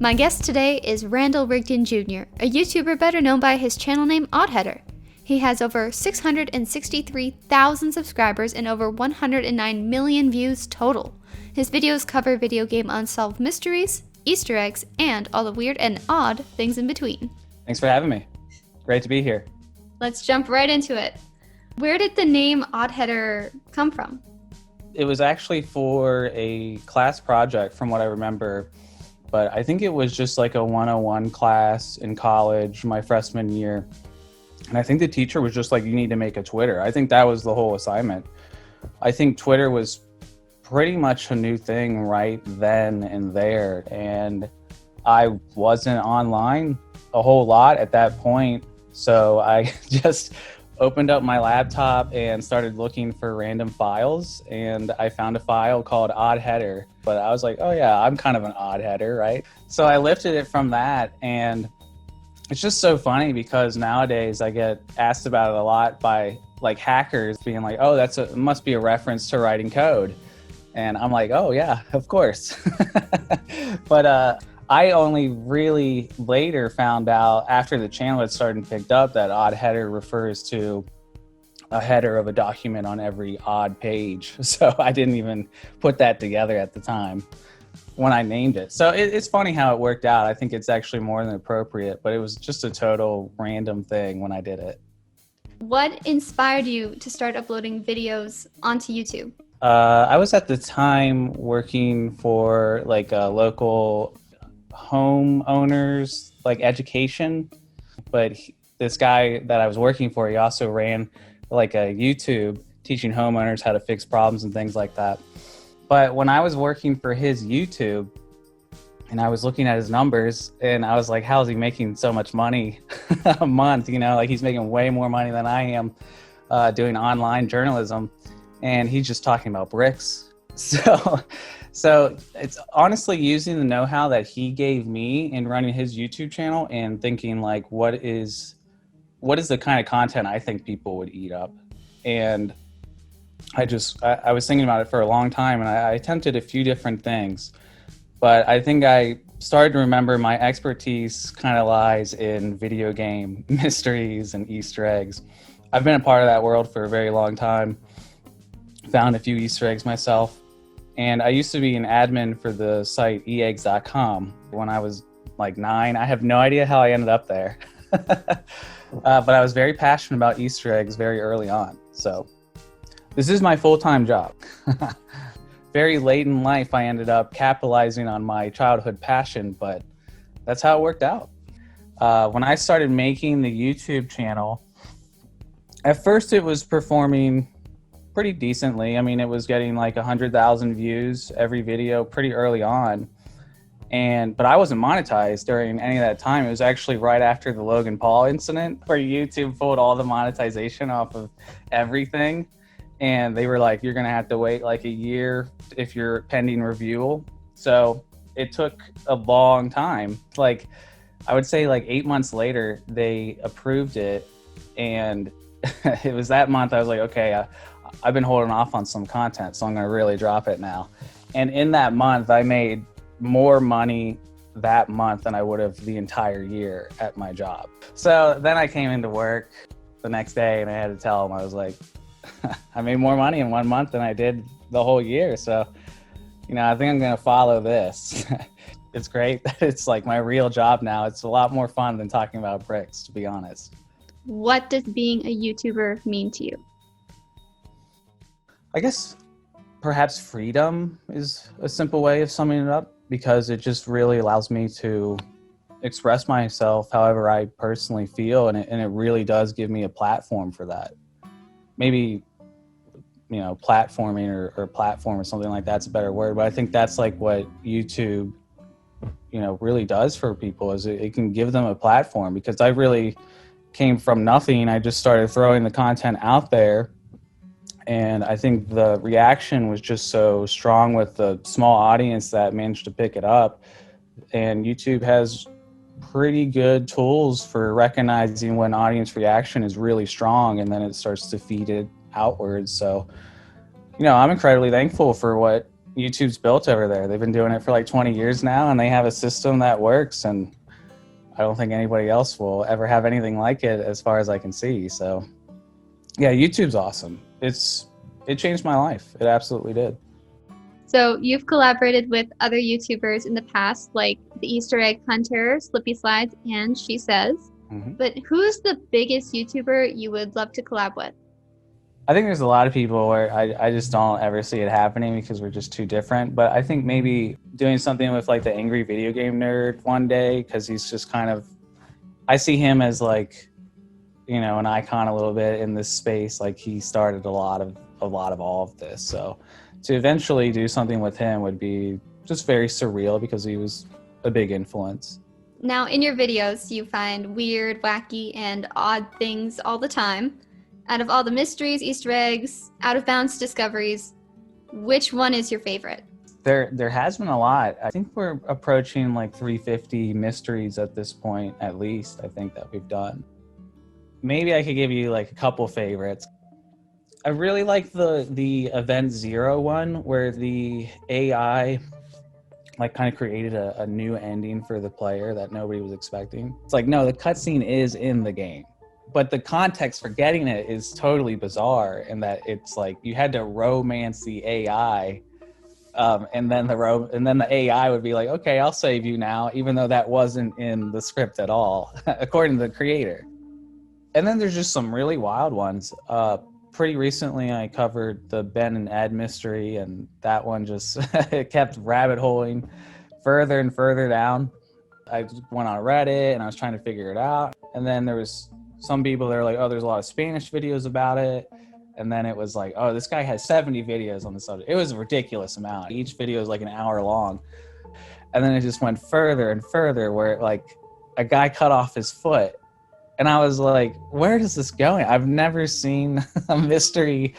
My guest today is Randall Rigdon Jr., a YouTuber better known by his channel name Oddheader. He has over 663,000 subscribers and over 109 million views total. His videos cover video game unsolved mysteries, Easter eggs, and all the weird and odd things in between. Thanks for having me. Great to be here. Let's jump right into it. Where did the name Oddheader come from? It was actually for a class project from what I remember, but I think it was just like a 101 class in college my freshman year. And I think the teacher was just like, you need to make a Twitter. I think that was the whole assignment. I think Twitter was pretty much a new thing right then and there. And I wasn't online a whole lot at that point. So I just opened up my laptop and started looking for random files. And I found a file called Oddheader. But I was like, oh yeah, I'm kind of an oddheader, right? So I lifted it from that, and it's just so funny because nowadays I get asked about it a lot by like hackers being like, oh, it must be a reference to writing code. And I'm like, oh yeah, of course. But I only really later found out after the channel had started and picked up that Oddheader refers to a header of a document on every odd page. So I didn't even put that together at the time when I named it. So it's funny how it worked out. I think it's actually more than appropriate, but it was just a total random thing when I did it. What inspired you to start uploading videos onto YouTube? I was at the time working for like a local homeowners like education, but this guy that I was working for, he also ran like a YouTube teaching homeowners how to fix problems and things like that. But when I was working for his YouTube and I was looking at his numbers and I was like, how is he making so much money a month? You know, like he's making way more money than I am doing online journalism. And he's just talking about bricks. So it's honestly using the know-how that he gave me in running his YouTube channel and thinking like, what is the kind of content I think people would eat up? And I was thinking about it for a long time, and I attempted a few different things, but I think I started to remember my expertise kind of lies in video game mysteries and Easter eggs. I've been a part of that world for a very long time, found a few Easter eggs myself, and I used to be an admin for the site eeggs.com when I was like 9. I have no idea how I ended up there. But I was very passionate about Easter eggs very early on. So this is my full-time job. Very late in life, I ended up capitalizing on my childhood passion, but that's how it worked out. When I started making the YouTube channel, at first it was performing pretty decently. I mean, it was getting like 100,000 views every video pretty early on. But I wasn't monetized during any of that time. It was actually right after the Logan Paul incident where YouTube pulled all the monetization off of everything. And they were like, you're going to have to wait like a year if you're pending review. So it took a long time. Like, I would say like 8 months later, they approved it. And it was that month I was like, okay, I've been holding off on some content, so I'm going to really drop it now. And in that month, I made more money that month than I would have the entire year at my job. So then I came into work the next day and I had to tell them, I was like, I made more money in 1 month than I did the whole year. So, you know, I think I'm going to follow this. It's great that it's like my real job now. It's a lot more fun than talking about bricks, to be honest. What does being a YouTuber mean to you? I guess perhaps freedom is a simple way of summing it up, because it just really allows me to express myself however I personally feel, and it really does give me a platform for that. Maybe, you know, platforming or platform or something like that's a better word, but I think that's like what YouTube, you know, really does for people, is it can give them a platform, because I really came from nothing. I just started throwing the content out there. And I think the reaction was just so strong with the small audience that managed to pick it up. And YouTube has pretty good tools for recognizing when audience reaction is really strong, and then it starts to feed it outwards. So, you know, I'm incredibly thankful for what YouTube's built over there. They've been doing it for like 20 years now, and they have a system that works, and I don't think anybody else will ever have anything like it as far as I can see. So yeah, YouTube's awesome. It changed my life. It absolutely did. So you've collaborated with other YouTubers in the past, like the Easter Egg Hunter, Slippy Slides, and She Says. Mm-hmm. But who's the biggest YouTuber you would love to collab with? I think there's a lot of people where I just don't ever see it happening because we're just too different. But I think maybe doing something with like the Angry Video Game Nerd one day, because he's just kind of, I see him as like, you know, an icon a little bit in this space. Like he started a lot of all of this. So to eventually do something with him would be just very surreal because he was a big influence. Now, in your videos, you find weird, wacky, and odd things all the time. Out of all the mysteries, Easter eggs, out-of-bounds discoveries, which one is your favorite? There has been a lot. I think we're approaching like 350 mysteries at this point, at least, I think, that we've done. Maybe I could give you like a couple favorites. I really like the Event Zero one, where the AI like kind of created a new ending for the player that nobody was expecting. It's like, no, the cutscene is in the game, but the context for getting it is totally bizarre in that it's like you had to romance the AI, and then the AI would be like, okay, I'll save you now, even though that wasn't in the script at all, according to the creator. And then there's just some really wild ones. Pretty recently, I covered the Ben and Ed mystery, and that one just it kept rabbit holing further and further down. I went on Reddit, and I was trying to figure it out. And then there was some people that were like, oh, there's a lot of Spanish videos about it. And then it was like, oh, this guy has 70 videos on the subject. It was a ridiculous amount. Each video is like an hour long. And then it just went further and further, where like a guy cut off his foot. And I was like, where is this going? I've never seen a mystery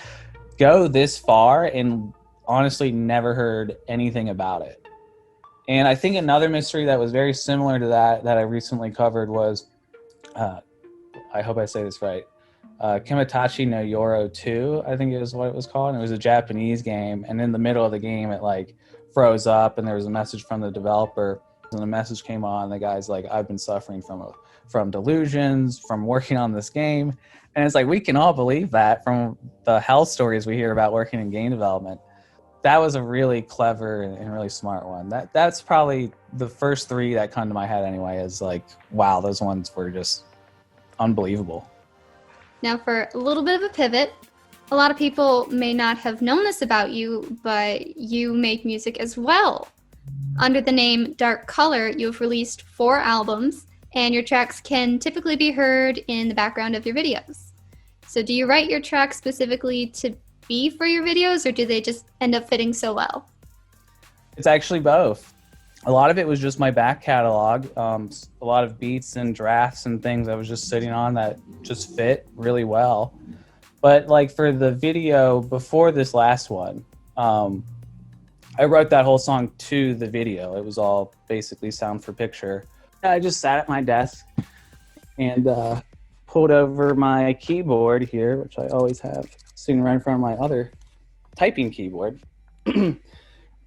go this far, and honestly never heard anything about it. And I think another mystery that was very similar to that I recently covered was, I hope I say this right, Kimitachi no Yoro 2, I think it was what it was called. And it was a Japanese game. And in the middle of the game, it like froze up, and there was a message from the developer. And the message came on, the guy's like, I've been suffering from delusions, from working on this game. And it's like, we can all believe that from the hell stories we hear about working in game development. That was a really clever and really smart one. That's probably the first three that come to my head anyway, is like, wow, those ones were just unbelievable. Now, for a little bit of a pivot, a lot of people may not have known this about you, but you make music as well. Under the name Dark Color, you've released 4 albums, and your tracks can typically be heard in the background of your videos. So do you write your tracks specifically to be for your videos, or do they just end up fitting so well? It's actually both. A lot of it was just my back catalog, a lot of beats and drafts and things I was just sitting on that just fit really well. But like for the video before this last one, I wrote that whole song to the video. It was all basically sound for picture. I just sat at my desk and pulled over my keyboard here, which I always have sitting right in front of my other typing keyboard.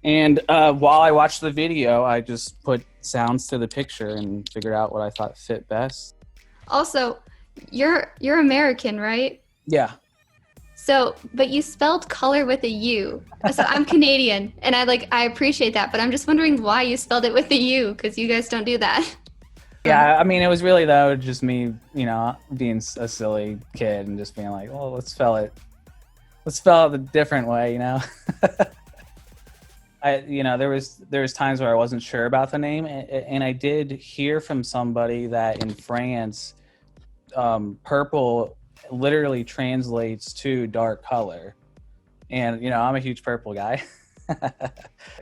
And while I watched the video, I just put sounds to the picture and figured out what I thought fit best. Also, you're American, right? Yeah. So, but you spelled color with a U. So I'm Canadian, and I appreciate that, but I'm just wondering why you spelled it with a U, because you guys don't do that. Yeah, I mean, it was really, though, just me, you know, being a silly kid and just being like, well, let's spell it a different way, you know? There was times where I wasn't sure about the name, and I did hear from somebody that in France, purple literally translates to dark color. And, you know, I'm a huge purple guy.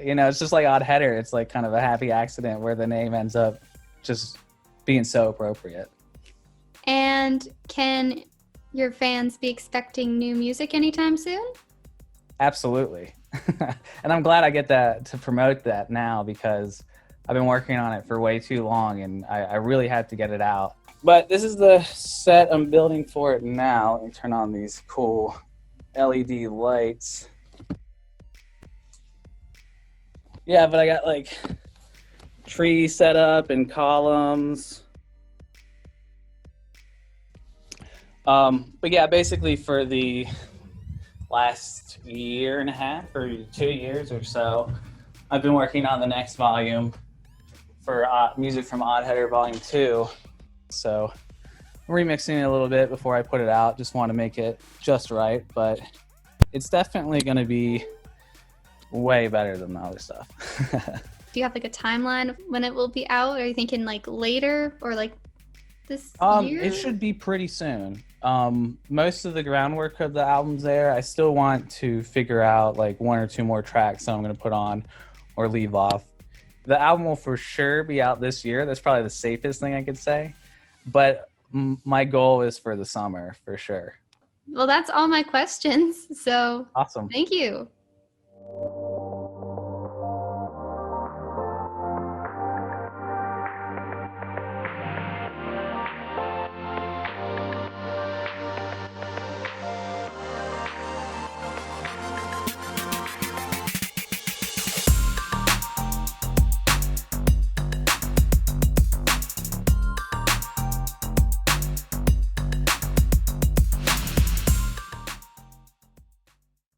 You know, it's just like Oddheader. It's like kind of a happy accident where the name ends up just being so appropriate. And can your fans be expecting new music anytime soon? Absolutely. And I'm glad I get to promote that now, because I've been working on it for way too long, and I really had to get it out. But this is the set I'm building for it now. Let me turn on these cool LED lights. Yeah, but I got like tree set up and columns. But yeah, basically for the last year and a half or 2 years or so, I've been working on the next volume for music from Oddheader Volume 2. So I'm remixing it a little bit before I put it out. Just want to make it just right, but it's definitely going to be way better than the other stuff. Do you have like a timeline of when it will be out? Are you thinking like later or like this year? It should be pretty soon. Most of the groundwork of the album's there. I still want to figure out like one or two more tracks that I'm going to put on or leave off. The album will for sure be out this year. That's probably the safest thing I could say. But my goal is for the summer for sure. Well, that's all my questions. So Awesome. thank you.